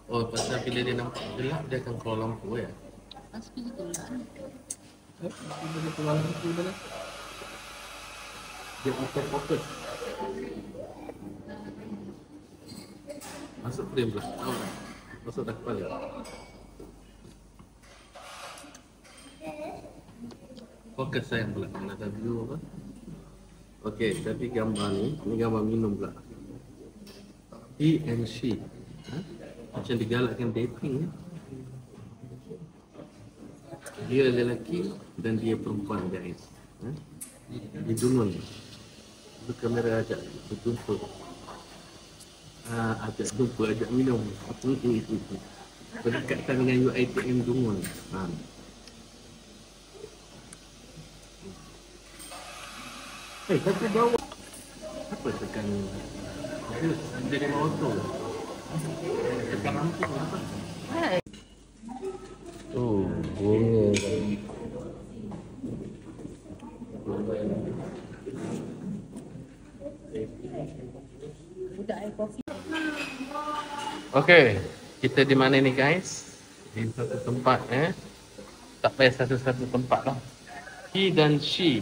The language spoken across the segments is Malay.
Oh, pasal bila dia nampak gelap dia akan keluar lampu ya. Pasti gitu lah. Dia keluar lampu dah. Dia auto focus. Masuk frame pula. Oh, masuk dah kepala. Fokus sayang pula. Nak ada view apa? Okey, tapi gambar ni gambar minum pula. He and she. Macam digalakkan dating ya. Dia lelaki dan dia perempuan guys. Di dungun. Itu kamera ajak berjumpa. Ajak jumpa, ajak minum. Berdekatan dengan UiTM dungun. Satu bawah. Apa tekan? Dia jadi auto. Tekan lampu apa? Oh, bunga kan. Budak air kopi. Okey, kita di mana ni guys? Di satu tempat Tak payah satu-satu tempat lah. He dan she.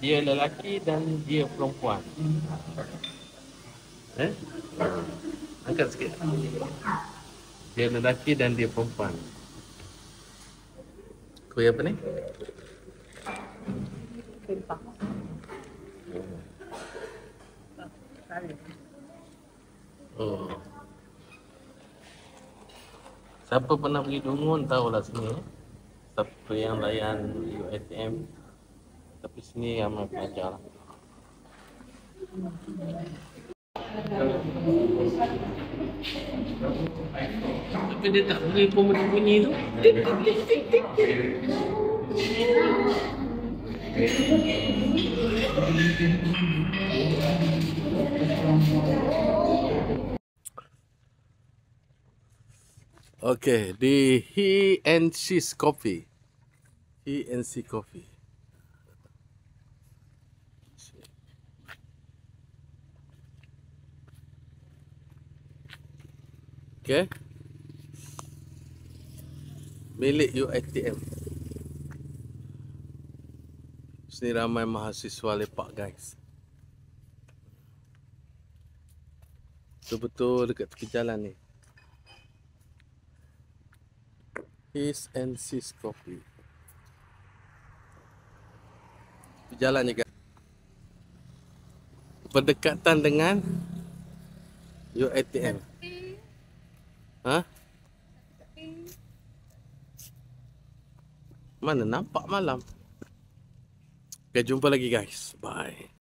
Dia lelaki dan dia perempuan. Angkat sikit. Dia lelaki dan dia perempuan. Kuih apa ni? Pempak. Oh. Siapa pernah pergi Dungun tahulah sini. Siapa yang layan UiTM. Tapi sini ramai pelajar lah. Tapi dia tak boleh pun bunyi tu. Okay, di He and She's Coffee. He and She Coffee. Okay. Milik UiTM. Sini ramai mahasiswa lepak guys. Betul-betul dekat tepi jalan ni. His and She's Coffee. Tepi jalan je guys. Berdekatan dengan UiTM. Mana nampak malam. Okay, jumpa lagi guys. Bye.